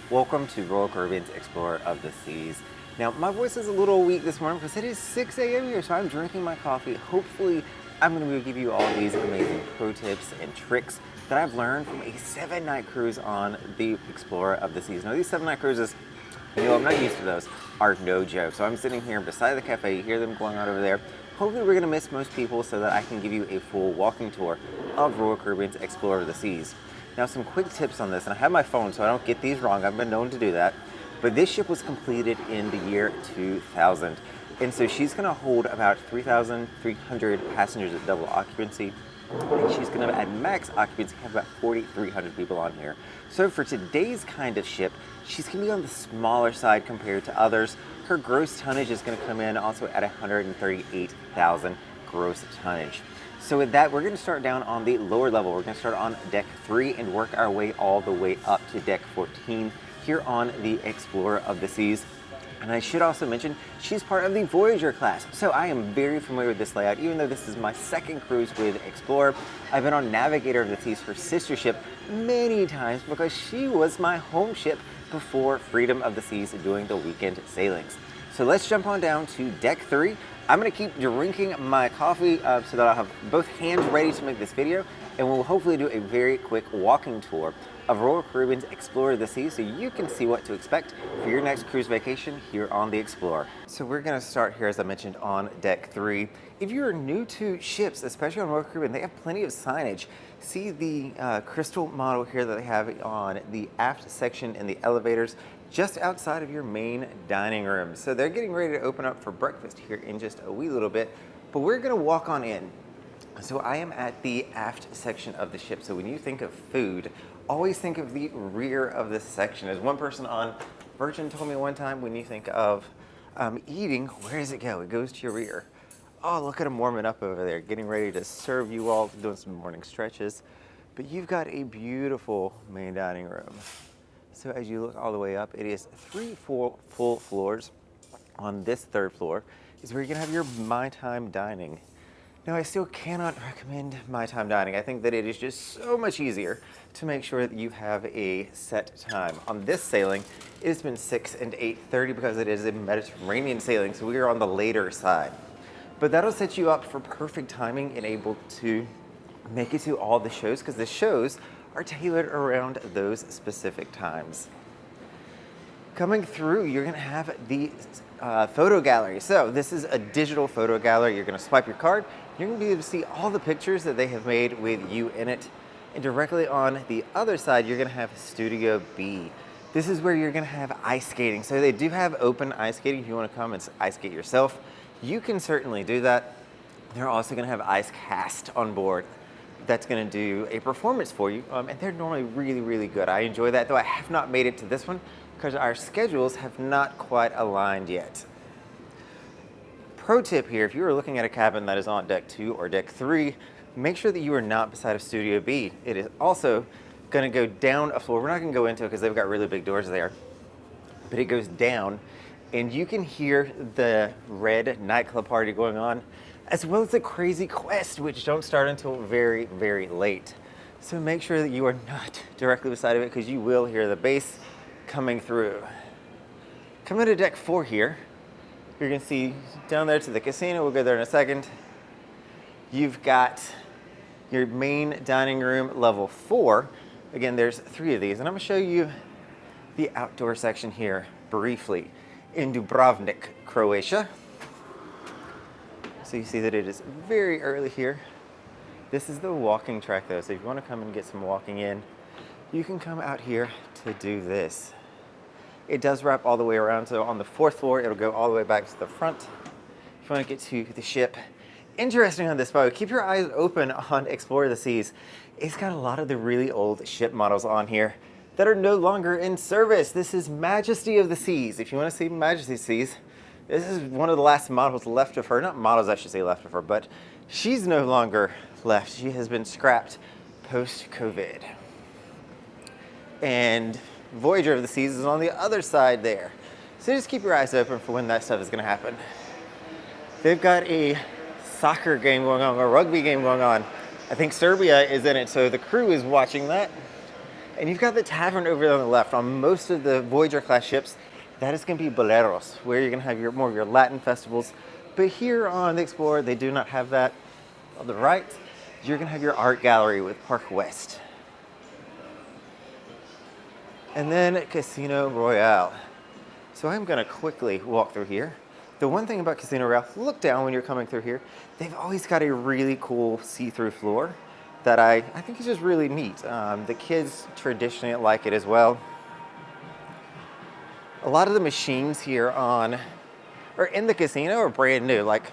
Welcome to Royal Caribbean's Explorer of the Seas. Now, my voice is a little weak this morning because it is 6 a.m. here, so I'm drinking my coffee. Hopefully, I'm going to give you all these amazing pro tips and tricks that I've learned from a 7-night cruise on the Explorer of the Seas. Now, these 7-night cruises, I'm not used to those, are no joke. So I'm sitting here beside the cafe, you hear them going on over there. Hopefully we're gonna miss most people so that I can give you a full walking tour of Royal Caribbean's Explorer of the Seas. Now some quick tips on this, and I have my phone so I don't get these wrong, I've been known to do that, but this ship was completed in the year 2000. And so she's gonna hold about 3,300 passengers at double occupancy. And she's going to, at max occupancy, have about 4,300 people on here. So for today's kind of ship, she's going to be on the smaller side compared to others. Her gross tonnage is going to come in also at 138,000 gross tonnage. So with that, we're going to start down on the lower level. We're going to start on deck 3 and work our way all the way up to deck 14 here on the Explorer of the Seas. And I should also mention, she's part of the Voyager class. So I am very familiar with this layout, even though this is my second cruise with Explorer. I've been on Navigator of the Seas, her sister ship, many times because she was my home ship before Freedom of the Seas doing the weekend sailings. So let's jump on down to deck 3. I'm gonna keep drinking my coffee so that I'll have both hands ready to make this video, and we'll hopefully do a very quick walking tour of Royal Caribbean's Explorer of the Seas so you can see what to expect for your next cruise vacation here on the Explorer. So we're gonna start here, as I mentioned, on deck 3. If you're new to ships, especially on Royal Caribbean, they have plenty of signage. See the crystal model here that they have on the aft section in the elevators just outside of your main dining room. So they're getting ready to open up for breakfast here in just a wee little bit, but we're gonna walk on in. So I am at the aft section of the ship. So when you think of food, always think of the rear of this section. As one person on Virgin told me one time, when you think of eating, where does it go? It goes to your rear. Oh, look at them warming up over there, getting ready to serve you all, doing some morning stretches. But you've got a beautiful main dining room. So as you look all the way up, it is 3 full floors. On this third floor is where you're gonna have your My Time dining. Now, I still cannot recommend My Time dining. I think that it is just so much easier to make sure that you have a set time. On this sailing, it has been 6 and 8:30 because it is a Mediterranean sailing, so we are on the later side. But that'll set you up for perfect timing and able to make it to all the shows, because the shows are tailored around those specific times. Coming through, you're gonna have the photo gallery. So this is a digital photo gallery. You're gonna swipe your card. You're gonna be able to see all the pictures that they have made with you in it. And directly on the other side, you're gonna have Studio B. This is where you're gonna have ice skating. So they do have open ice skating. If you wanna come and ice skate yourself, you can certainly do that. They're also gonna have ice cast on board. That's gonna do a performance for you. And they're normally really, really good. I enjoy that, though I have not made it to this one because our schedules have not quite aligned yet. Pro tip here, if you are looking at a cabin that is on deck 2 or deck 3, make sure that you are not beside of Studio B. It is also gonna go down a floor. We're not gonna go into it because they've got really big doors there, but it goes down and you can hear the Red nightclub party going on, as well as the Crazy Quest, which don't start until very, very late. So make sure that you are not directly beside of it because you will hear the bass coming through. Coming to deck 4 here, you're gonna see down there to the casino. We'll go there in a second. You've got your main dining room, level 4. Again, there's 3 of these, and I'm gonna show you the outdoor section here briefly in Dubrovnik, Croatia. So you see that it is very early here. This is the walking track though, so if you wanna come and get some walking in, you can come out here to do this. It does wrap all the way around, so on the 4th floor, it'll go all the way back to the front. If you want to get to the ship. Interesting on this boat, keep your eyes open on Explorer of the Seas. It's got a lot of the really old ship models on here that are no longer in service. This is Majesty of the Seas. If you want to see Majesty of the Seas, this is one of the last models left of her. Not models, I should say, left of her, but she's no longer left. She has been scrapped post-COVID. And Voyager of the Seas is on the other side there. So just keep your eyes open for when that stuff is gonna happen. They've got a soccer game going on, a rugby game going on. I think Serbia is in it, so the crew is watching that. And you've got the tavern over there on the left. On most of the Voyager class ships, that is going to be boleros, where you're going to have more of your Latin festivals. But here on the Explorer, they do not have that. On the right, you're going to have your art gallery with Park West. And then Casino Royale. So I'm going to quickly walk through here. The one thing about Casino Royale, look down when you're coming through here. They've always got a really cool see-through floor that I think is just really neat. The kids traditionally like it as well. A lot of the machines here in the casino are brand new. Like,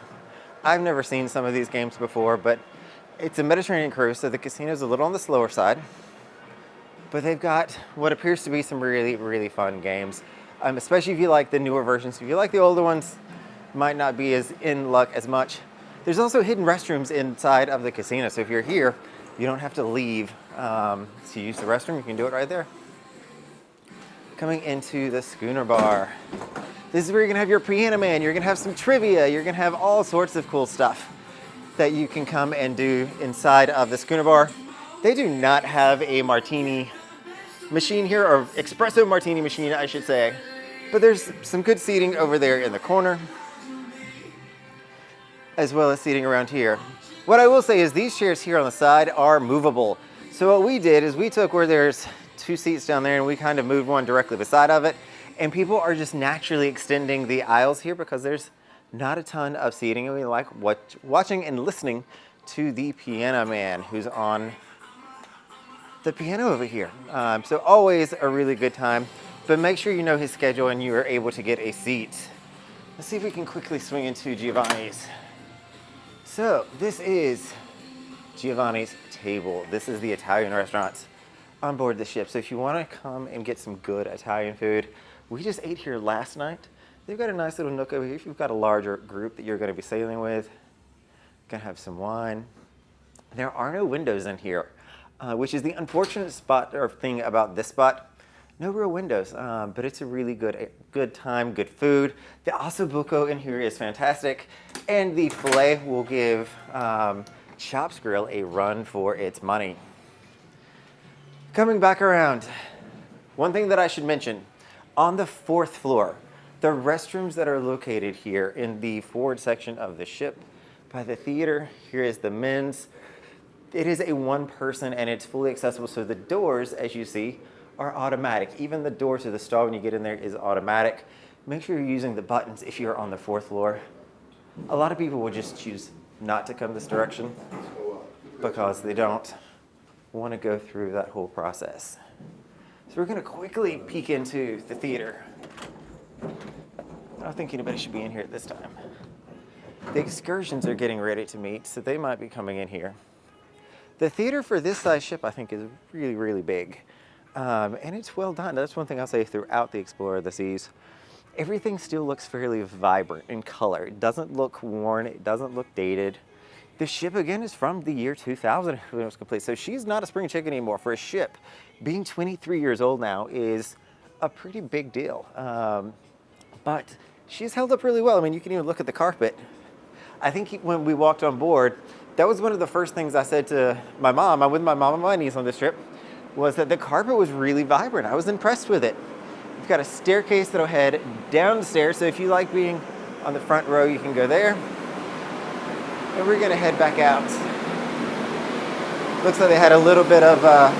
I've never seen some of these games before, but it's a Mediterranean cruise, so the casino's a little on the slower side. But they've got what appears to be some really, really fun games, especially if you like the newer versions. If you like the older ones, might not be as in luck as much. There's also hidden restrooms inside of the casino, so if you're here, you don't have to leave to use the restroom. You can do it right there. Coming into the Schooner Bar. This is where you're gonna have your piano man, you're gonna have some trivia, you're gonna have all sorts of cool stuff that you can come and do inside of the Schooner Bar. They do not have a martini machine here, or espresso martini machine, I should say. But there's some good seating over there in the corner, as well as seating around here. What I will say is these chairs here on the side are movable. So what we did is we took where there's 2 seats down there and we kind of moved one directly beside of it. And people are just naturally extending the aisles here because there's not a ton of seating. And we like watching and listening to the piano man who's on the piano over here. So always a really good time, but make sure you know his schedule and you are able to get a seat. Let's see if we can quickly swing into Giovanni's. So this is Giovanni's Table. This is the Italian restaurant on board the ship. So if you want to come and get some good Italian food, we just ate here last night. They've got a nice little nook over here. If you've got a larger group that you're going to be sailing with, gonna have some wine. There are no windows in here, which is the unfortunate spot or thing about this spot. No real windows, but it's a really good time, good food. The ossobuco in here is fantastic, and the filet will give Chops Grill a run for its money. Coming back around, one thing that I should mention, on the 4th floor, the restrooms that are located here in the forward section of the ship by the theater, here is the men's. It is a 1-person and it's fully accessible, so the doors, as you see, are automatic. Even the door to the stall when you get in there is automatic. Make sure you're using the buttons if you're on the 4th floor. A lot of people will just choose not to come this direction because they don't want to go through that whole process. So we're going to quickly peek into the theater. I don't think anybody should be in here at this time. The excursions are getting ready to meet, so they might be coming in here. The theater for this size ship, I think, is really, really big. And it's well done. That's one thing I'll say throughout the Explorer of the Seas. Everything still looks fairly vibrant in color. It doesn't look worn. It doesn't look dated. The ship, again, is from the year 2000 when it was complete. So she's not a spring chicken anymore. For a ship, being 23 years old now is a pretty big deal. But she's held up really well. I mean, you can even look at the carpet. I think when we walked on board, that was one of the first things I said to my mom. I'm with my mom and my niece on this trip, was that the carpet was really vibrant. I was impressed with it. We've got a staircase that'll head down the stairs, so if you like being on the front row, you can go there. And we're gonna head back out. Looks like they had a little bit of a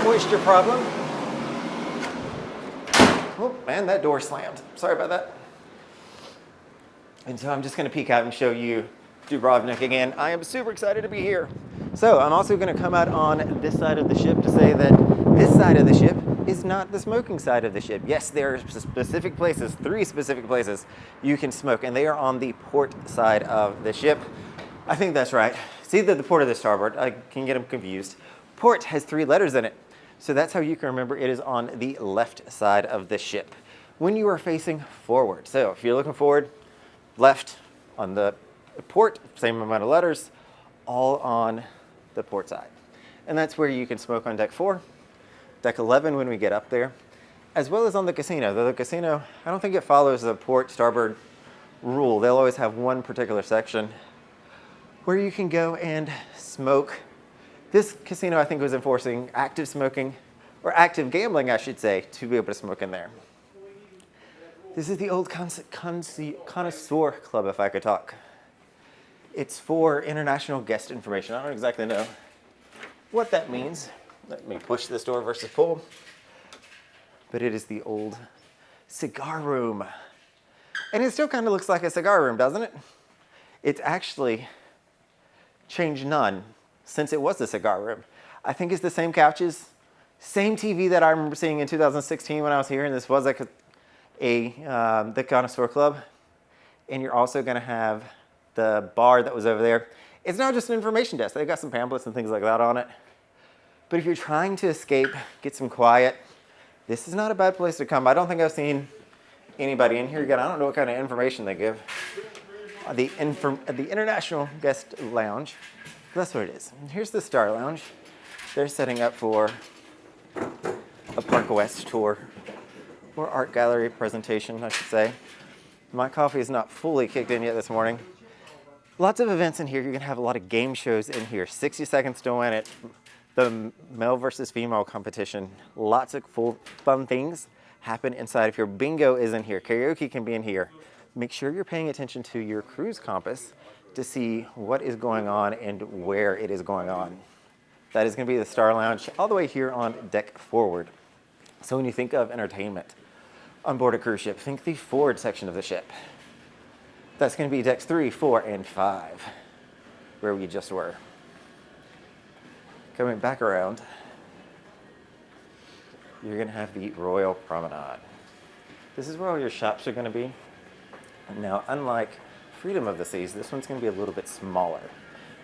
moisture problem. Oh, man, that door slammed. Sorry about that. And so I'm just gonna peek out and show you Dubrovnik again. I am super excited to be here. So I'm also gonna come out on this side of the ship to say that this side of the ship is not the smoking side of the ship. Yes, there are specific places, 3 specific places you can smoke, and they are on the port side of the ship. I think that's right. It's either the port or the starboard. I can get them confused. Port has 3 letters in it, so that's how you can remember it is on the left side of the ship when you are facing forward. So if you're looking forward, left on the port, same amount of letters, all on the port side. And that's where you can smoke on deck 4, deck 11 when we get up there, as well as on the casino. Though the casino, I don't think it follows the port starboard rule. They'll always have one particular section where you can go and smoke This casino, I think, was enforcing active smoking, or active gambling, I should say, to be able to smoke in there. This is the old Connoisseur Club, if I could talk. It's for international guest information. I don't exactly know what that means. Let me push this door versus pull. But it is the old cigar room. And it still kind of looks like a cigar room, doesn't it? It's actually changed none since it was the cigar room. I think it's the same couches, same TV that I remember seeing in 2016 when I was here, and this was like the Connoisseur Club. And you're also gonna have the bar that was over there. It's now just an information desk. They've got some pamphlets and things like that on it. But if you're trying to escape, get some quiet, this is not a bad place to come. I don't think I've seen anybody in here again. I don't know what kind of information they give. The International Guest Lounge, that's what it is. And here's the Star Lounge. They're setting up for a Park West tour, or art gallery presentation, I should say. My coffee is not fully kicked in yet this morning. Lots of events in here. You're gonna have a lot of game shows in here. 60 seconds to win it. The male versus female competition. Lots of fun things happen inside. If your bingo is in here, karaoke can be in here. Make sure you're paying attention to your cruise compass to see what is going on and where it is going on. That is going to be the Star Lounge all the way here on deck forward. So when you think of entertainment on board a cruise ship, think the forward section of the ship. That's going to be decks 3, 4, and 5, where we just were. Coming back around, you're going to have the Royal Promenade. This is where all your shops are going to be. Now, unlike Freedom of the Seas, this one's going to be a little bit smaller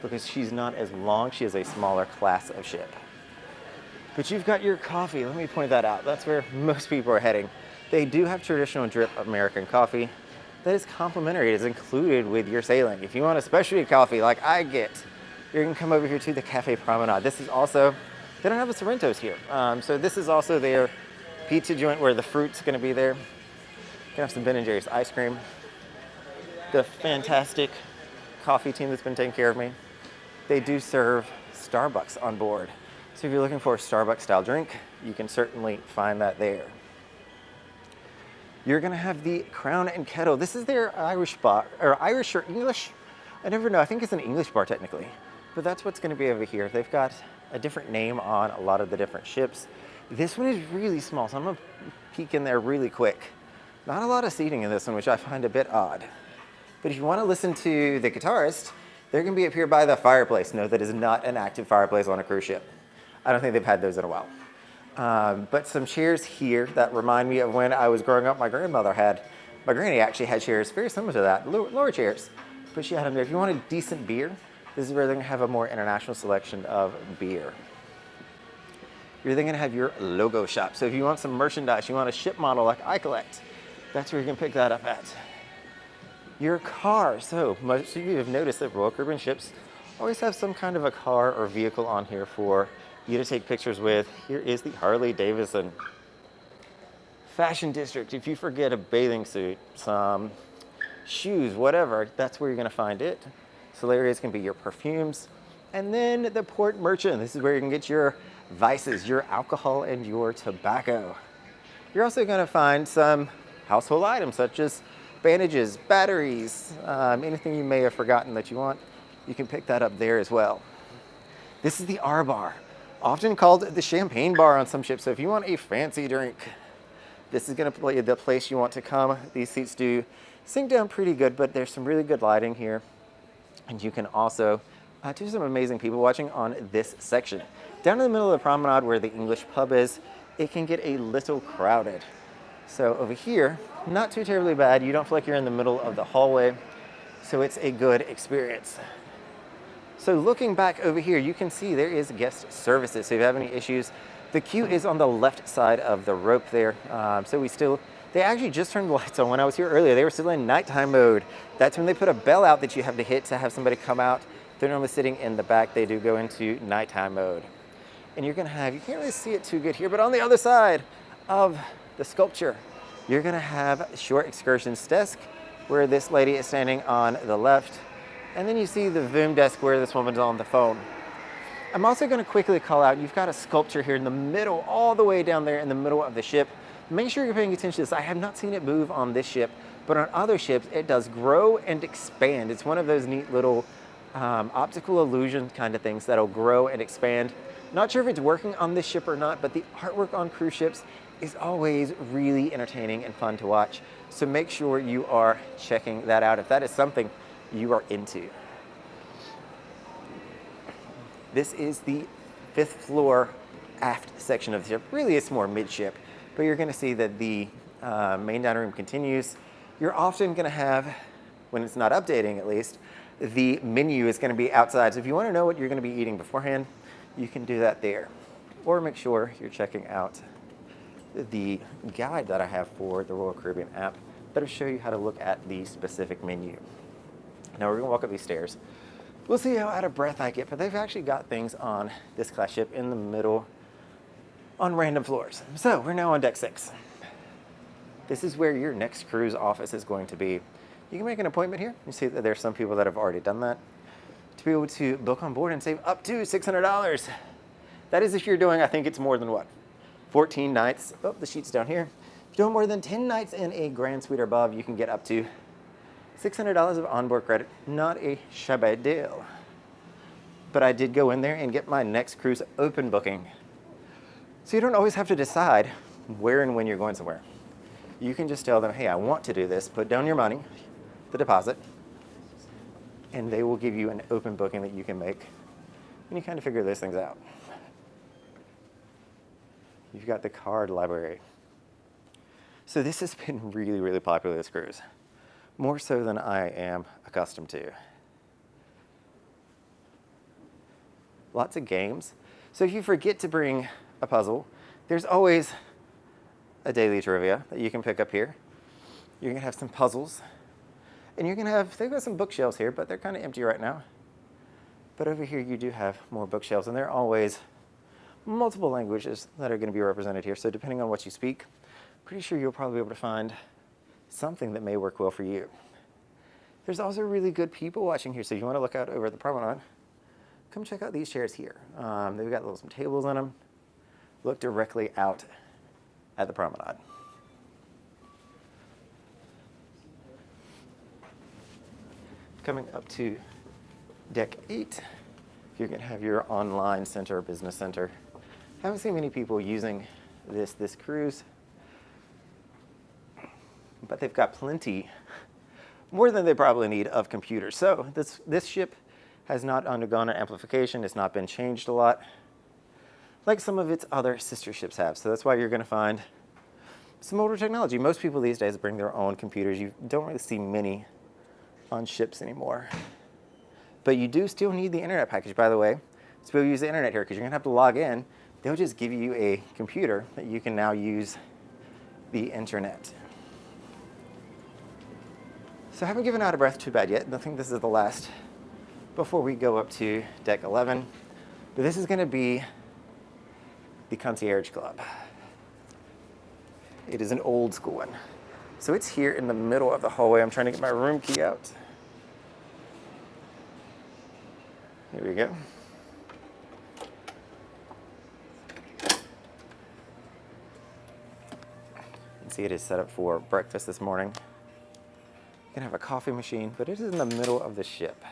because she's not as long. She is a smaller class of ship. But you've got your coffee. Let me point that out. That's where most people are heading. They do have traditional drip American coffee that is complimentary. It is included with your sailing. If you want a specialty coffee like I get, you're going to come over here to the Cafe Promenade. This is also, they don't have a Sorrento's here. So this is also their pizza joint where the fruit's going to be there. You're going to have some Ben & Jerry's ice cream. The fantastic coffee team that's been taking care of me. They do serve Starbucks on board. So if you're looking for a Starbucks style drink, you can certainly find that there. You're gonna have the Crown and Kettle. This is their Irish bar, or Irish or English? I never know, I think it's an English bar technically. But that's what's gonna be over here. They've got a different name on a lot of the different ships. This one is really small, so I'm gonna peek in there really quick. Not a lot of seating in this one, which I find a bit odd. But if you want to listen to the guitarist, they're going to be up here by the fireplace. No, that is not an active fireplace on a cruise ship. I don't think they've had those in a while. But some chairs here that remind me of when I was growing up, my granny actually had chairs very similar to that, lower chairs, but she had them there. If you want a decent beer, this is where they're going to have a more international selection of beer. You're then going to have your logo shop. So if you want some merchandise, you want a ship model like I collect, that's where you can pick that up at. Your car. So most of you have noticed that Royal Caribbean ships always have some kind of a car or vehicle on here for you to take pictures with. Here is the Harley Davidson Fashion District. If you forget a bathing suit, some shoes, whatever, that's where you're going to find it. Solarium can be your perfumes. And then the port merchant. This is where you can get your vices, your alcohol, and your tobacco. You're also going to find some household items such as bandages, batteries, anything you may have forgotten that you want, you can pick that up there as well. This is the R bar, often called the champagne bar on some ships. So if you want a fancy drink, this is going to be the place you want to come. These seats do sink down pretty good, but there's some really good lighting here. And you can also do some amazing people watching on this section. Down in the middle of the promenade where the English pub is, it can get a little crowded. So over here, not too terribly bad. You don't feel like you're in the middle of the hallway, so it's a good experience. So looking back over here, you can see there is guest services. So if you have any issues, the queue is on the left side of the rope there. They actually just turned the lights on. When I was here earlier, they were still in nighttime mode. That's when they put a bell out that you have to hit to have somebody come out. They're normally sitting in the back. They do go into nighttime mode. And you're gonna have, you can't really see it too good here, but on the other side of the sculpture, you're gonna have short excursions desk where this lady is standing on the left. And then you see the Voom desk where this woman's on the phone. I'm also going to quickly call out, you've got a sculpture here in the middle, all the way down there in the middle of the ship. Make sure you're paying attention to this. I have not seen it move on this ship, but on other ships, it does grow and expand. It's one of those neat little optical illusion kind of things that'll grow and expand. Not sure if it's working on this ship or not, but the artwork on cruise ships is always really entertaining and fun to watch. So make sure you are checking that out if that is something you are into. This is the 5th floor aft section of the ship. Really, it's more midship, but you're going to see that the main dining room continues. You're often going to have, when it's not updating at least, the menu is going to be outside. So if you want to know what you're going to be eating beforehand, you can do that there. Or make sure you're checking out the guide that I have for the Royal Caribbean app that'll show you how to look at the specific menu. Now we're going to walk up these stairs. We'll see how out of breath I get, but they've actually got things on this class ship in the middle on random floors. So we're now on deck 6. This is where your next cruise office is going to be. You can make an appointment here. You see that there's some people that have already done that to be able to book on board and save up to $600. That is if you're doing, I think it's more than what? 14 nights. Oh, the sheet's down here. If you're doing more than 10 nights in a grand suite or above, you can get up to $600 of onboard credit. Not a shabby deal. But I did go in there and get my next cruise open booking. So you don't always have to decide where and when you're going somewhere. You can just tell them, hey, I want to do this. Put down your money, the deposit, and they will give you an open booking that you can make. And you kind of figure those things out. You've got the card library. So this has been really, really popular this cruise. More so than I am accustomed to. Lots of games. So if you forget to bring a puzzle, there's always a daily trivia that you can pick up here. You're gonna have some puzzles. And you're gonna have, they've got some bookshelves here, but they're kind of empty right now. But over here you do have more bookshelves, and there are always multiple languages that are gonna be represented here. So depending on what you speak, pretty sure you'll probably be able to find something that may work well for you. There's also really good people watching here, so if you want to look out over at the Promenade, come check out these chairs here. They've got some tables on them. Look directly out at the Promenade. Coming up to deck 8, you're going to have your online center or business center. I haven't seen many people using this cruise, but they've got plenty, more than they probably need, of computers. So this ship has not undergone an amplification. It's not been changed a lot, like some of its other sister ships have. So that's why you're going to find some older technology. Most people these days bring their own computers. You don't really see many on ships anymore. But you do still need the internet package, by the way, to be able to use the internet here, because you're going to have to log in. They'll just give you a computer that you can now use the internet. So I haven't given out of breath too bad yet. I think this is the last before we go up to deck 11. But this is going to be the Concierge Club. It is an old school one. So it's here in the middle of the hallway. I'm trying to get my room key out. Here we go. You can see it is set up for breakfast this morning. You can have a coffee machine, but it is in the middle of the ship.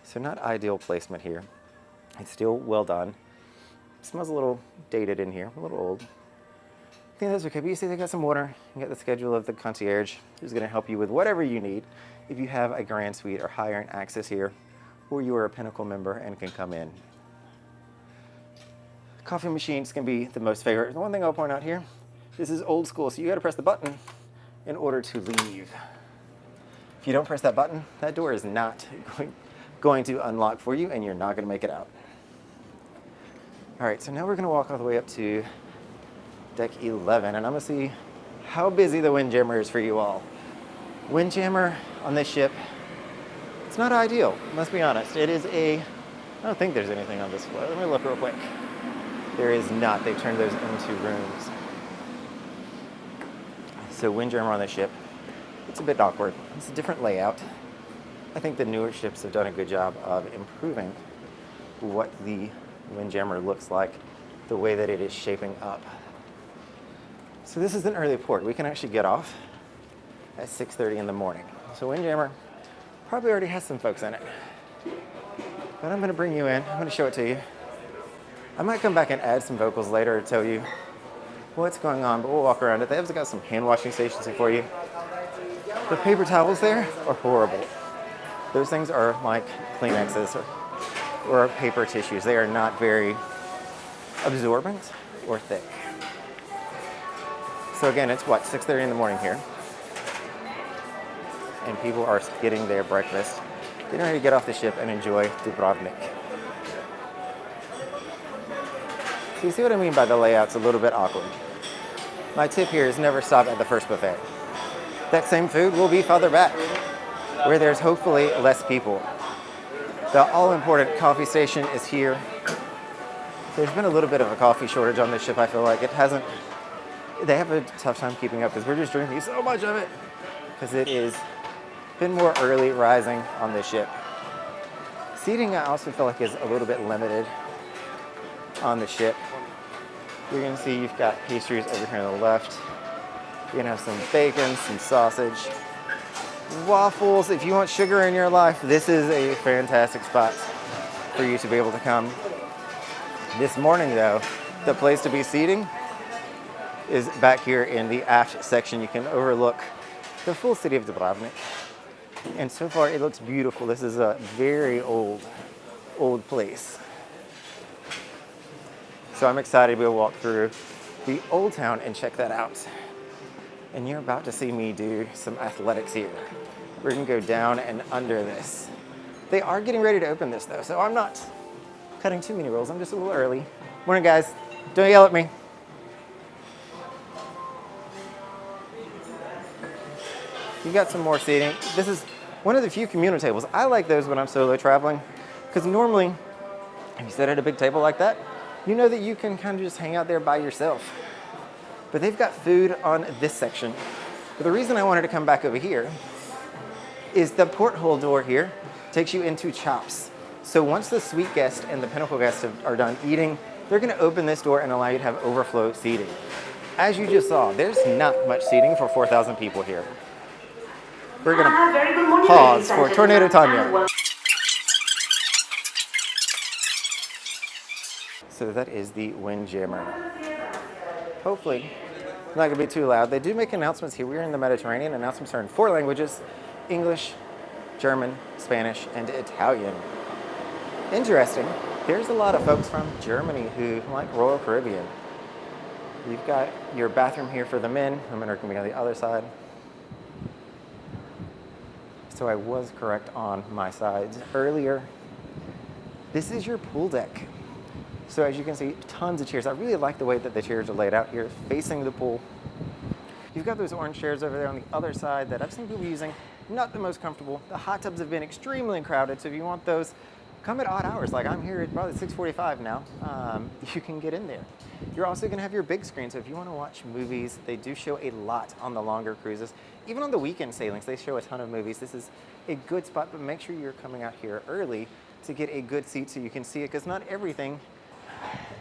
So not ideal placement here. It's still well done. It smells a little dated in here, a little old. I think that's okay, but you see they got some water. You got the schedule of the concierge, who's gonna help you with whatever you need. If you have a grand suite or higher end access here, or you are a Pinnacle member and can come in. Coffee machines can be the most favorite. The one thing I'll point out here, this is old school, so you gotta press the button in order to leave. If you don't press that button, that door is not going to unlock for you, and you're not going to make it out. All right, so now we're going to walk all the way up to deck 11, and I'm going to see how busy the Windjammer is for you all. Windjammer on this ship, it's not ideal, let's be honest. It is I don't think there's anything on this floor. Let me look real quick. There is not. They've turned those into rooms. So Windjammer on this ship, it's a bit awkward. It's a different layout. I think the newer ships have done a good job of improving what the Windjammer looks like, the way that it is shaping up. So this is an early port. We can actually get off at 6:30 in the morning. So Windjammer probably already has some folks in it. But I'm going to bring you in. I'm going to show it to you. I might come back and add some vocals later to tell you what's going on, but we'll walk around it. They've also got some hand washing stations here for you. The paper towels there are horrible. Those things are like Kleenexes or paper tissues. They are not very absorbent or thick. So again, it's what, 6:30 in the morning here. And people are getting their breakfast, getting ready to get off the ship and enjoy Dubrovnik. So you see what I mean by the layout's a little bit awkward. My tip here is never stop at the first buffet. That same food will be farther back, where there's hopefully less people. The all-important coffee station is here. There's been a little bit of a coffee shortage on this ship, I feel like. They have a tough time keeping up because we're just drinking so much of it because it is been more early rising on this ship. Seating, I also feel like, is a little bit limited on the ship. You're gonna see you've got pastries over here on the left. You're gonna have some bacon, some sausage, waffles. If you want sugar in your life, this is a fantastic spot for you to be able to come. This morning though, the place to be seating is back here in the aft section. You can overlook the full city of Dubrovnik. And so far it looks beautiful. This is a very old place. So I'm excited to be able to walk through the old town and check that out. And you're about to see me do some athletics here. We're gonna go down and under this. They are getting ready to open this though, so I'm not cutting too many rules. I'm just a little early. Morning guys, don't yell at me. You got some more seating. This is one of the few communal tables. I like those when I'm solo traveling, because normally, if you sit at a big table like that, you know that you can kind of just hang out there by yourself. But they've got food on this section. But the reason I wanted to come back over here is the porthole door here takes you into Chops. So once the suite guests and the Pinnacle guests are done eating, they're gonna open this door and allow you to have overflow seating. As you just saw, there's not much seating for 4,000 people here. We're gonna pause for Tornado Tanya. So that is the Windjammer. Hopefully, it's not gonna be too loud. They do make announcements here. We're in the Mediterranean. Announcements are in 4 languages: English, German, Spanish, and Italian. Interesting, there's a lot of folks from Germany who like Royal Caribbean. You've got your bathroom here for the men. Women are gonna be on the other side. So I was correct on my sides earlier. This is your pool deck. So as you can see, tons of chairs. I really like the way that the chairs are laid out here, facing the pool. You've got those orange chairs over there on the other side that I've seen people using. Not the most comfortable. The hot tubs have been extremely crowded, so if you want those, come at odd hours. Like I'm here at probably 6:45 now. You can get in there. You're also gonna have your big screen, so if you wanna watch movies, they do show a lot on the longer cruises. Even on the weekend sailings, they show a ton of movies. This is a good spot, but make sure you're coming out here early to get a good seat so you can see it, because not everything,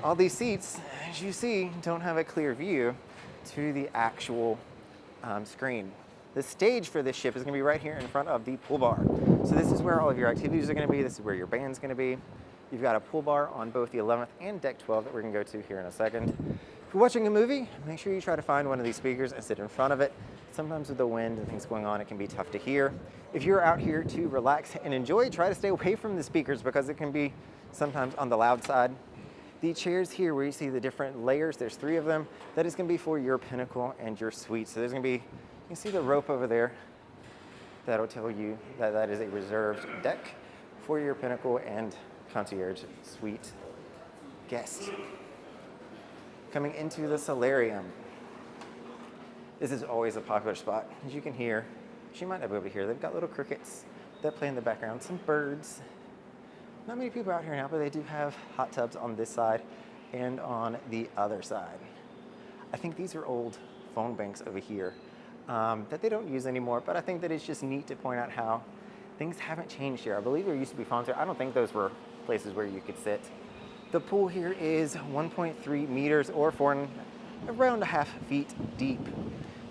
all these seats, as you see, don't have a clear view to the actual screen. The stage for this ship is gonna be right here in front of the pool bar. So this is where all of your activities are gonna be. This is where your band's gonna be. You've got a pool bar on both the 11th and deck 12 that we're gonna go to here in a second. If you're watching a movie, make sure you try to find one of these speakers and sit in front of it. Sometimes with the wind and things going on, it can be tough to hear. If you're out here to relax and enjoy, try to stay away from the speakers because it can be sometimes on the loud side. The chairs here where you see the different layers, there's 3 of them, that is gonna be for your Pinnacle and your suite. So there's gonna be, you can see the rope over there. That'll tell you that that is a reserved deck for your Pinnacle and Concierge suite guest. Coming into the solarium. This is always a popular spot. As you can hear, she might not be able to hear, they've got little crickets that play in the background, some birds. Not many people out here now, but they do have hot tubs on this side and on the other side. I think these are old phone banks over here that they don't use anymore, but I think that it's just neat to point out how things haven't changed here. I believe there used to be phones here. I don't think those were places where you could sit. The pool here is 1.3 meters or around a half feet deep.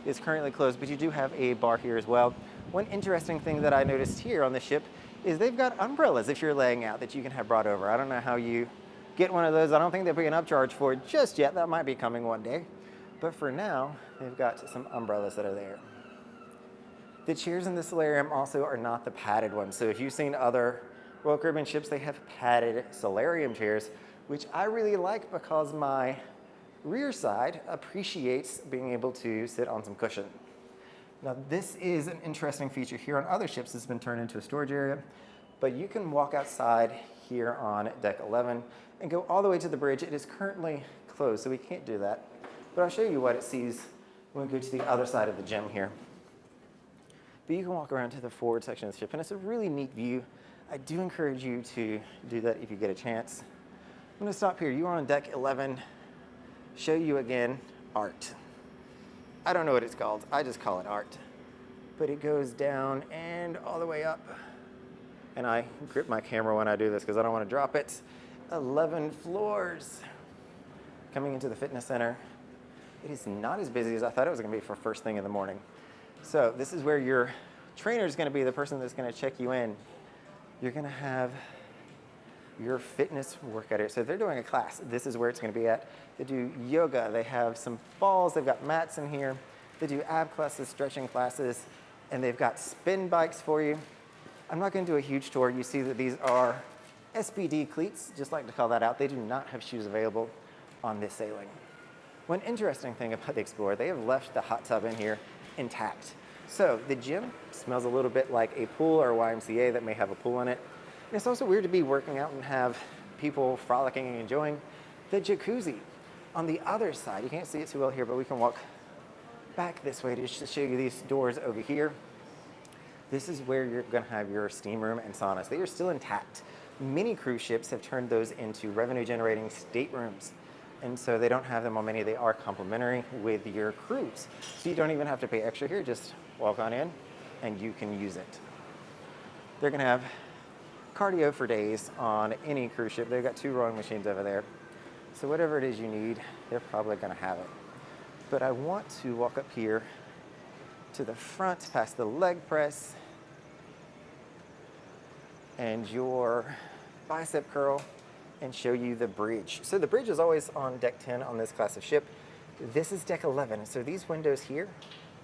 It's currently closed, but you do have a bar here as well. One interesting thing that I noticed here on the ship is they've got umbrellas if you're laying out that you can have brought over. I don't know how you get one of those. I don't think they're putting an upcharge for it just yet. That might be coming one day. But for now, they've got some umbrellas that are there. The chairs in the solarium also are not the padded ones. So if you've seen other Royal Caribbean ships, they have padded solarium chairs, which I really like because my rear side appreciates being able to sit on some cushion. Now this is an interesting feature here on other ships. It's been turned into a storage area, but you can walk outside here on deck 11 and go all the way to the bridge. It is currently closed, so we can't do that. But I'll show you what it sees when we go to the other side of the gym here. But you can walk around to the forward section of the ship, and it's a really neat view. I do encourage you to do that if you get a chance. I'm gonna stop here. You are on deck 11. Show you again art. I don't know what it's called. I just call it art. But it goes down and all the way up. And I grip my camera when I do this because I don't want to drop it. 11 floors. Coming into the fitness center. It is not as busy as I thought it was going to be for first thing in the morning. So this is where your trainer is going to be the person that's going to check you in. You're going to have your fitness workout here. So if they're doing a class, this is where it's going to be at. They do yoga. They have some balls. They've got mats in here. They do ab classes, stretching classes, and they've got spin bikes for you. I'm not going to do a huge tour. You see that these are SBD cleats, just like to call that out. They do not have shoes available on this sailing. One interesting thing about the Explorer, they have left the hot tub in here intact. So the gym smells a little bit like a pool or a YMCA that may have a pool in it. And it's also weird to be working out and have people frolicking and enjoying the jacuzzi. On the other side, you can't see it too well here, but we can walk back this way to show you these doors over here. This is where you're going to have your steam room and saunas. They are still intact. Many cruise ships have turned those into revenue-generating staterooms. And so they don't have them on many. They are complimentary with your cruise. So you don't even have to pay extra here. Just walk on in and you can use it. They're going to have cardio for days on any cruise ship. They've got 2 rowing machines over there. So whatever it is you need, they're probably going to have it. But I want to walk up here to the front, past the leg press and your bicep curl, and show you the bridge. So the bridge is always on deck 10 on this class of ship. This is deck 11. So these windows here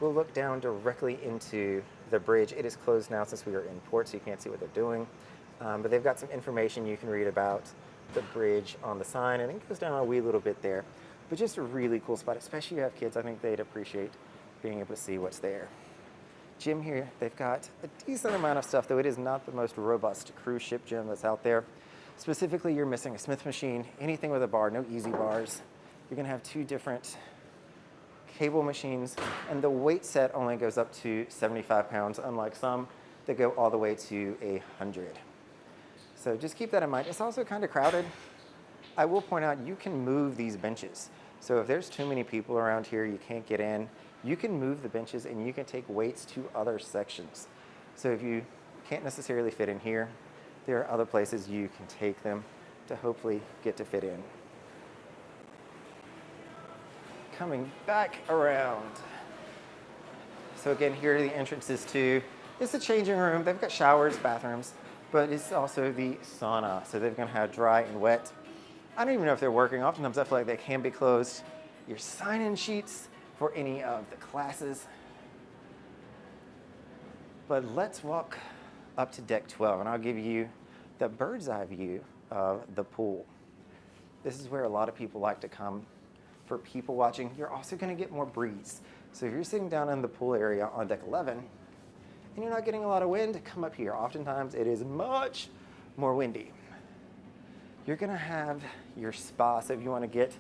will look down directly into the bridge. It is closed now since we are in port, so you can't see what they're doing. But they've got some information you can read about the bridge on the sign, and it goes down a wee little bit there. But just a really cool spot, especially if you have kids. I think they'd appreciate being able to see what's there. Gym here, they've got a decent amount of stuff, though it is not the most robust cruise ship gym that's out there. Specifically, you're missing a Smith machine, anything with a bar, no easy bars. You're gonna have 2 different cable machines, and the weight set only goes up to 75 pounds, unlike some that go all the way to 100. So just keep that in mind. It's also kind of crowded. I will point out you can move these benches. So if there's too many people around here, you can't get in, you can move the benches and you can take weights to other sections. So if you can't necessarily fit in here, there are other places you can take them to hopefully get to fit in. Coming back around. So again, here are the entrances to, it's a changing room. They've got showers, bathrooms, but it's also the sauna. So they're gonna have dry and wet. I don't even know if they're working. Oftentimes I feel like they can be closed. Your sign-in sheets for any of the classes. But let's walk up to deck 12, and I'll give you the bird's eye view of the pool. This is where a lot of people like to come for people watching. You're also going to get more breeze. So if you're sitting down in the pool area on deck 11 and you're not getting a lot of wind, come up here. Oftentimes it is much more windy. You're going to have your spa, so if you want to get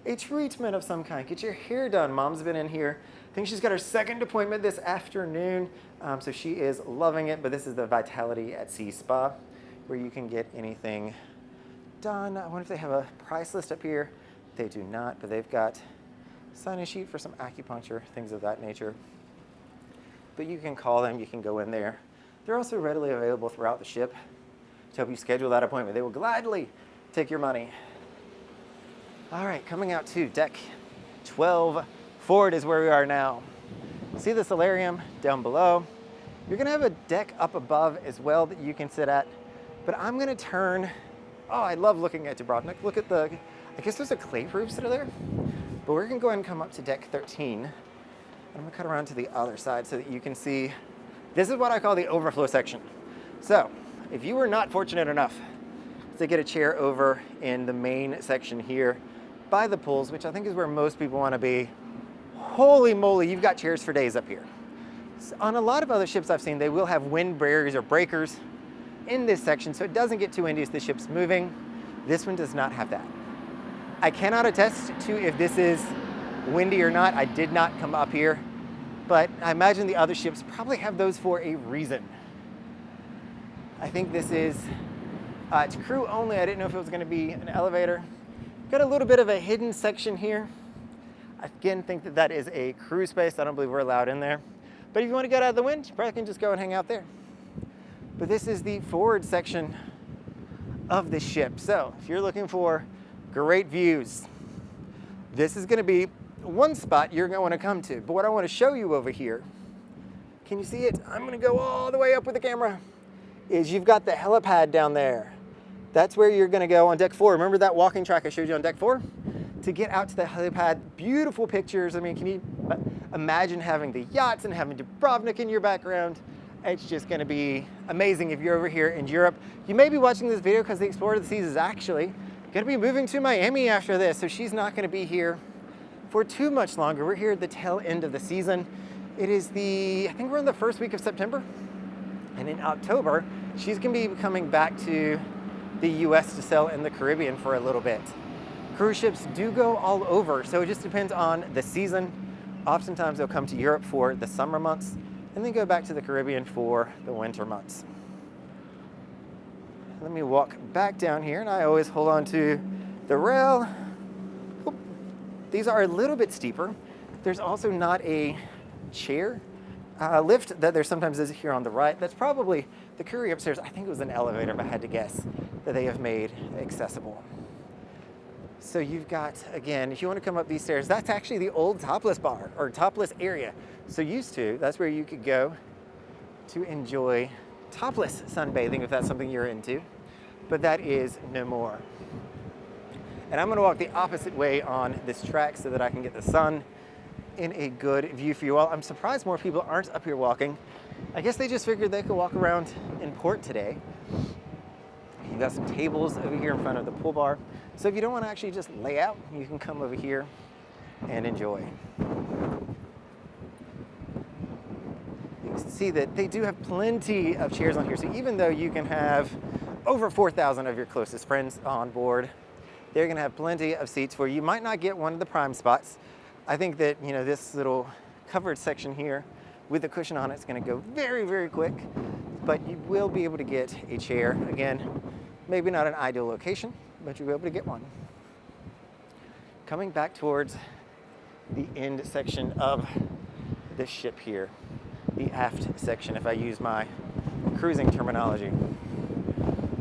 a treatment of some kind, get your hair done. Mom's been in here. I think she's got her 2nd appointment this afternoon, so she is loving it. But this is the Vitality at Sea Spa, where you can get anything done. I wonder if they have a price list up here. They do not, but they've got sign-in sheet for some acupuncture, things of that nature. But you can call them, you can go in there. They're also readily available throughout the ship. to help you schedule that appointment. They will gladly take your money. All right, coming out to deck 12 forward is where we are now. See the solarium down below. You're gonna have a deck up above as well that you can sit at, but I'm gonna turn, oh, I love looking at Dubrovnik. Look at the, I guess those are clay roofs that are there, but we're gonna go ahead and come up to deck 13. I'm gonna cut around to the other side so that you can see, this is what I call the overflow section. So if you were not fortunate enough to get a chair over in the main section here by the pools, which I think is where most people wanna be, holy moly, you've got chairs for days up here. So on a lot of other ships I've seen, they will have wind barriers or breakers in this section so it doesn't get too windy as the ship's moving. This one does not have that. I cannot attest to if this is windy or not. I did not come up here, but I imagine the other ships probably have those for a reason. I think this is, it's crew only. I didn't know if it was gonna be an elevator. Got a little bit of a hidden section here. I again think that that is a crew space. I don't believe we're allowed in there. But if you want to get out of the wind, you probably can just go and hang out there. But this is the forward section of the ship. So if you're looking for great views, this is going to be one spot you're going to come to. But what I want to show you over here, can you see it? I'm going to go all the way up with the camera, is you've got the helipad down there. That's where you're going to go on deck 4. Remember that walking track I showed you on deck 4? To get out to the helipad, beautiful pictures. I mean, can you imagine having the yachts and having Dubrovnik in your background? It's just going to be amazing if you're over here in Europe. You may be watching this video because the Explorer of the Seas is actually going to be moving to Miami after this, so she's not going to be here for too much longer. We're here at the tail end of the season. It is I think we're in the first week of September, and in October, she's going to be coming back to the US to sail in the Caribbean for a little bit. Cruise ships do go all over, so it just depends on the season. Oftentimes they'll come to Europe for the summer months and then go back to the Caribbean for the winter months. Let me walk back down here, and I always hold on to the rail. Oop. These are a little bit steeper. There's also not a chair lift that there sometimes is here on the right. That's probably the crew upstairs. I think it was an elevator, if I had to guess, that they have made accessible. So you've got, again, if you want to come up these stairs, that's actually the old topless bar or topless area. So used to, that's where you could go to enjoy topless sunbathing if that's something you're into, but that is no more. And I'm going to walk the opposite way on this track so that I can get the sun in a good view for you all. I'm surprised more people aren't up here walking. I guess they just figured they could walk around in port today. You've got some tables over here in front of the pool bar. So if you don't want to actually just lay out, you can come over here and enjoy. You can see that they do have plenty of chairs on here. So even though you can have over 4,000 of your closest friends on board, they're going to have plenty of seats for you. You might not get one of the prime spots. I think that, you know, this little covered section here with the cushion on it is going to go very, very quick, but you will be able to get a chair. Again, maybe not an ideal location, but you'll be able to get one. Coming back towards the end section of this ship here, the aft section, if I use my cruising terminology.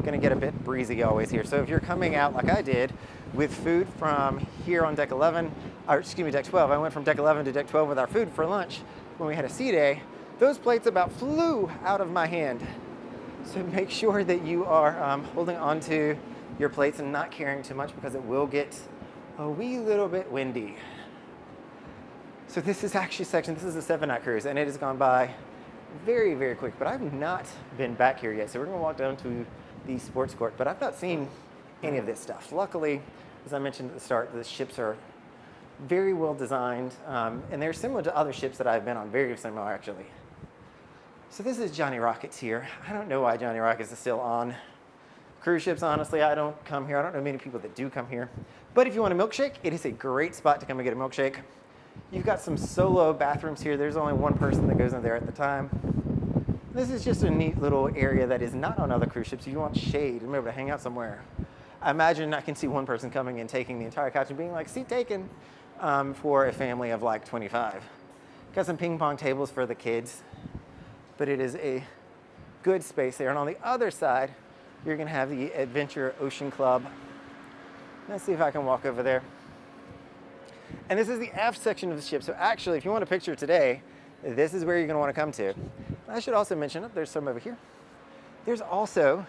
Going to get a bit breezy always here. So if you're coming out like I did with food from here on deck 11, or excuse me, deck 12, I went from deck 11 to deck 12 with our food for lunch when we had a sea day, those plates about flew out of my hand. So make sure that you are holding onto your plates and not carrying too much because it will get a wee little bit windy. So this is actually section, this is a 7-night cruise, and it has gone by very, very quick, but I've not been back here yet. So we're going to walk down to the sports court, but I've not seen any of this stuff. Luckily, as I mentioned at the start, the ships are very well designed, and they're similar to other ships that I've been on, very similar actually. So this is Johnny Rockets here. I don't know why Johnny Rockets is still on cruise ships, honestly. I don't come here. I don't know many people that do come here. But if you want a milkshake, it is a great spot to come and get a milkshake. You've got some solo bathrooms here. There's only one person that goes in there at the time. This is just a neat little area that is not on other cruise ships. If you want shade and be able to hang out somewhere. I imagine I can see one person coming and taking the entire couch and being like, seat taken, for a family of like 25. Got some ping pong tables for the kids, but it is a good space there. And on the other side, You're going to have the Adventure Ocean Club. Let's see if I can walk over there. And this is the aft section of the ship. So actually, if you want a picture today, this is where you're going to want to come to. I should also mention, there's some over here. There's also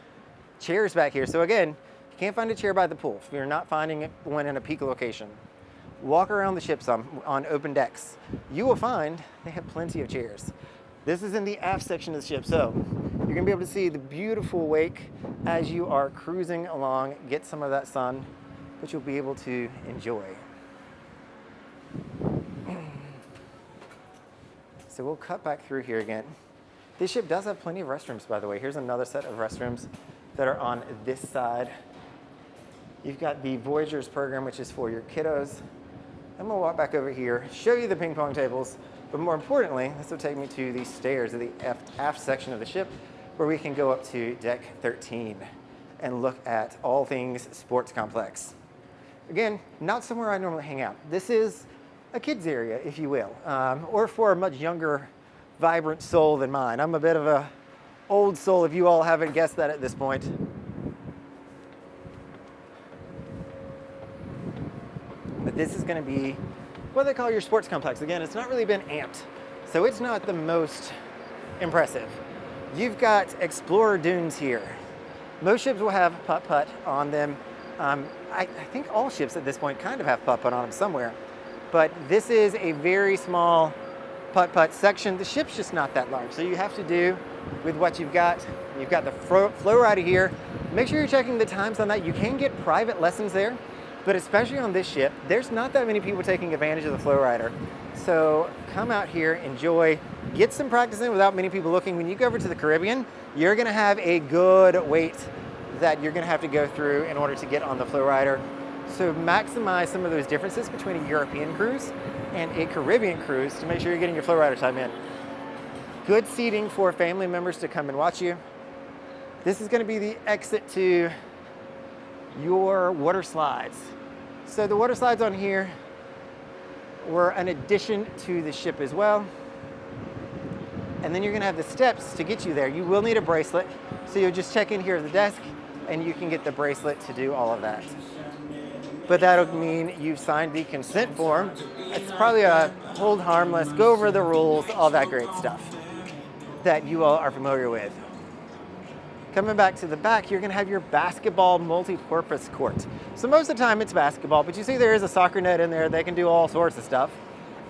chairs back here. So again, you can't find a chair by the pool if you're not finding one in a peak location. Walk around the ship some on open decks. You will find they have plenty of chairs. This is in the aft section of the ship, so you're going to be able to see the beautiful wake as you are cruising along, get some of that sun, which you'll be able to enjoy. So we'll cut back through here again. This ship does have plenty of restrooms, by the way. Here's another set of restrooms that are on this side. You've got the Voyagers program, which is for your kiddos. I'm gonna walk back over here, show you the ping pong tables, but more importantly, this will take me to the stairs of the aft section of the ship, where we can go up to deck 13 and look at all things sports complex. Again, not somewhere I normally hang out. This is a kids area, if you will, or for a much younger, vibrant soul than mine. I'm a bit of a old soul, if you all haven't guessed that at this point. But this is going to be what they call your sports complex. Again, it's not really been amped, so it's not the most impressive. You've got Explorer dunes here. Most ships will have putt-putt on them. I think all ships at this point kind of have putt-putt on them somewhere. But this is a very small putt-putt section. The ship's just not that large, so you have to do with what you've got. You've got the flow rider here. Make sure you're checking the times on that. You can get private lessons there, but especially on this ship, there's not that many people taking advantage of the flow rider. So come out here, enjoy, get some practice in without many people looking. When you go over to the Caribbean, you're gonna have a good wait that you're gonna have to go through in order to get on the flow rider. So maximize some of those differences between a European cruise and a Caribbean cruise to make sure you're getting your flow rider time in. Good seating for family members to come and watch you. This is gonna be the exit to your water slides. So the water slides on here were an addition to the ship as well. And then you're gonna have the steps to get you there. You will need a bracelet. So you'll just check in here at the desk and you can get the bracelet to do all of that. But that'll mean you've signed the consent form. It's probably a hold harmless, go over the rules, all that great stuff that you all are familiar with. Coming back to the back, you're gonna have your basketball multi-purpose court. So most of the time it's basketball, but you see there is a soccer net in there. They can do all sorts of stuff.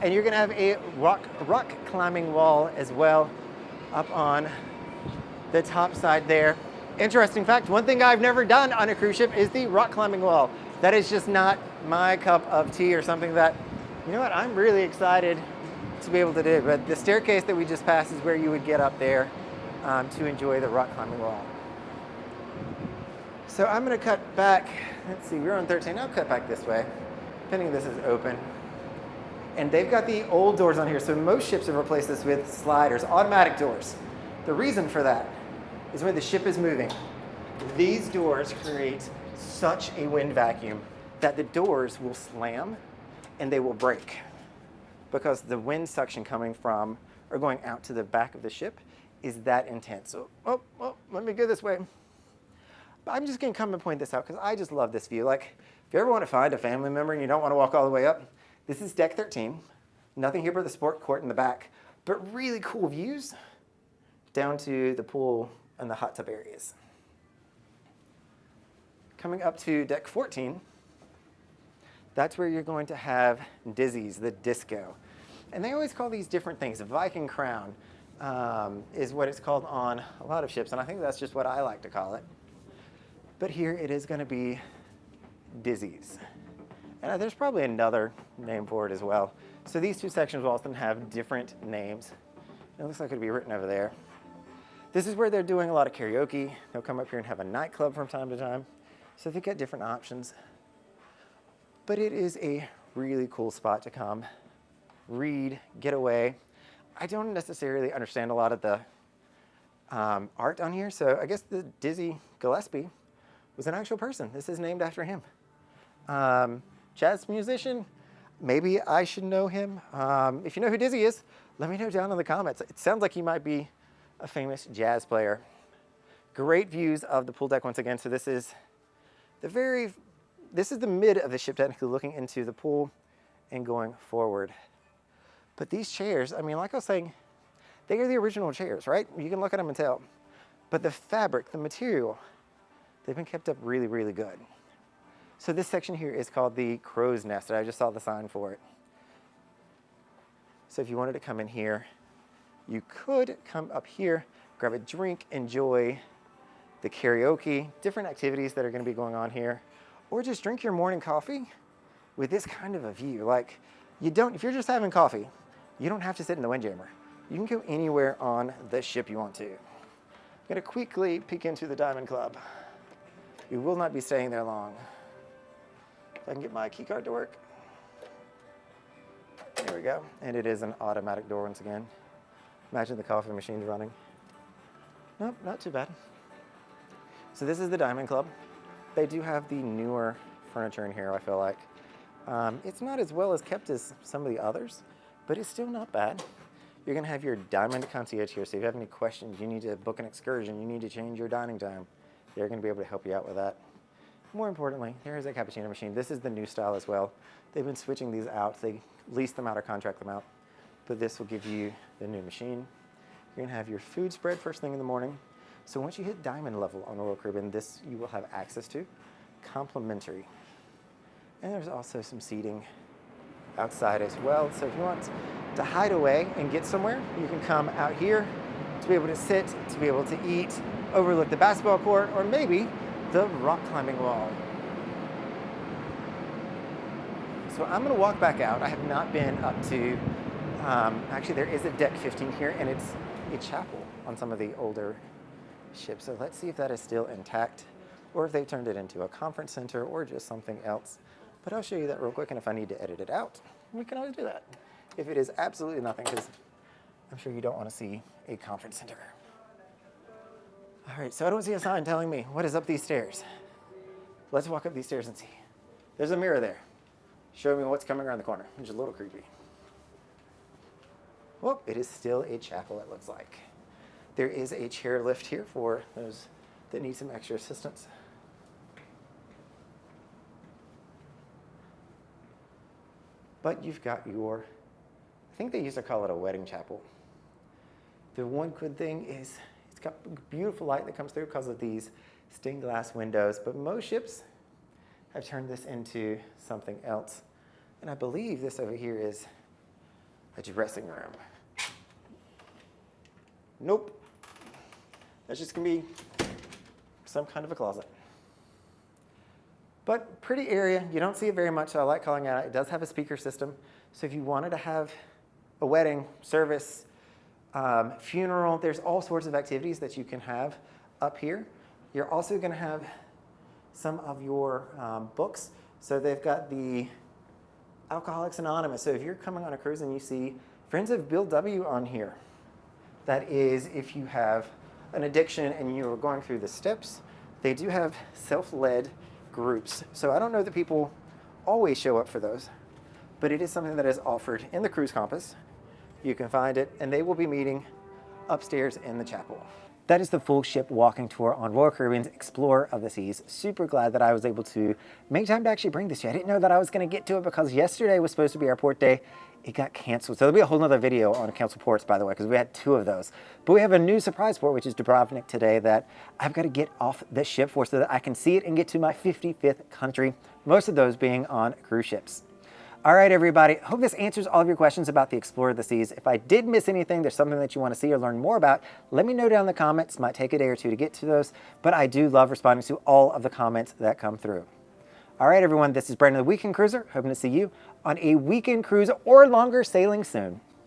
And you're gonna have a rock climbing wall as well up on the top side there. Interesting fact, one thing I've never done on a cruise ship is the rock climbing wall. That is just not my cup of tea or something that, you know what, I'm really excited to be able to do. But the staircase that we just passed is where you would get up there to enjoy the rock climbing wall. So I'm gonna cut back, let's see, we're on 13, I'll cut back this way, depending if this is open. And they've got the old doors on here, so most ships have replaced this with sliders, automatic doors. The reason for that is when the ship is moving, these doors create such a wind vacuum that the doors will slam and they will break because the wind suction coming from or going out to the back of the ship is that intense. So, let me go this way. But I'm just gonna come and point this out because I just love this view. Like, if you ever want to find a family member and you don't want to walk all the way up, this is deck 13. Nothing here but the sport court in the back, but really cool views down to the pool and the hot tub areas. Coming up to deck 14, that's where you're going to have dizzies, the disco. And they always call these different things. Viking Crown is what it's called on a lot of ships, and I think that's just what I like to call it. But here it is going to be dizzies. And there's probably another name for it as well. So these two sections will often have different names. It looks like it'll be written over there. This is where they're doing a lot of karaoke. They'll come up here and have a nightclub from time to time. So they've got different options. But it is a really cool spot to come, read, get away. I don't necessarily understand a lot of the art on here. So I guess the Dizzy Gillespie was an actual person. This is named after him. Jazz musician, maybe I should know him. If you know who Dizzy is, let me know down in the comments. It sounds like he might be a famous jazz player. Great views of the pool deck once again. So this is the mid of the ship, technically looking into the pool and going forward. But these chairs, I mean, like I was saying, they are the original chairs, right? You can look at them and tell. But the fabric, the material, they've been kept up really, really good. So this section here is called the Crow's Nest. I just saw the sign for it. So if you wanted to come in here, you could come up here, grab a drink, enjoy the karaoke, different activities that are going to be going on here, or just drink your morning coffee with this kind of a view. Like, if you're just having coffee, you don't have to sit in the Windjammer. You can go anywhere on the ship you want to. I'm going to quickly peek into the Diamond Club. You will not be staying there long. If I can get my key card to work. There we go. And it is an automatic door once again. Imagine the coffee machine's running. Nope, not too bad. So this is the Diamond Club. They do have the newer furniture in here, I feel like. It's not as well as kept as some of the others, but it's still not bad. You're gonna have your Diamond Concierge here, so if you have any questions, you need to book an excursion, you need to change your dining time, they're gonna be able to help you out with that. More importantly, here's a cappuccino machine. This is the new style as well. They've been switching these out. They lease them out or contract them out, but this will give you the new machine. You're gonna have your food spread first thing in the morning. So once you hit diamond level on the Royal Caribbean, this you will have access to, complimentary. And there's also some seating outside as well. So if you want to hide away and get somewhere, you can come out here to be able to sit, to be able to eat, overlook the basketball court, or maybe the rock climbing wall. So I'm gonna walk back out. I have not been up to, actually there is a deck 15 here, and it's a chapel on some of the older ships. So let's see if that is still intact, or if they turned it into a conference center or just something else. But I'll show you that real quick, and if I need to edit it out, we can always do that. If it is absolutely nothing, because I'm sure you don't want to see a conference center. All right, so I don't see a sign telling me what is up these stairs. Let's walk up these stairs and see. There's a mirror there. Show me what's coming around the corner, which is a little creepy. Well, it is still a chapel, it looks like. There is a chair lift here for those that need some extra assistance. But you've got your, I think they used to call it a wedding chapel. The one good thing is it's got beautiful light that comes through because of these stained glass windows, but most ships have turned this into something else. And I believe this over here is a dressing room. Nope. That's just gonna be some kind of a closet. But pretty area, you don't see it very much, so I like calling it out. It does have a speaker system. So if you wanted to have a wedding, service, funeral, there's all sorts of activities that you can have up here. You're also gonna have some of your books. So they've got the Alcoholics Anonymous. So if you're coming on a cruise and you see Friends of Bill W. on here, that is if you have an addiction and you're going through the steps. They do have self-led groups. So I don't know that people always show up for those, but it is something that is offered in the Cruise Compass. You can find it, and they will be meeting upstairs in the chapel. That is the full ship walking tour on Royal Caribbean's Explorer of the Seas. Super glad that I was able to make time to actually bring this to you. I didn't know that I was going to get to it because yesterday was supposed to be our port day. It got canceled. So there'll be a whole nother video on canceled ports, by the way, because we had 2 of those. But we have a new surprise port, which is Dubrovnik today, that I've got to get off the ship for so that I can see it and get to my 55th country, most of those being on cruise ships. All right, everybody, hope this answers all of your questions about the Explorer of the Seas. If I did miss anything, there's something that you want to see or learn more about, let me know down in the comments. Might take a day or 2 to get to those, but I do love responding to all of the comments that come through. All right, everyone, this is Brandon, the Weekend Cruiser. Hoping to see you on a weekend cruise or longer sailing soon.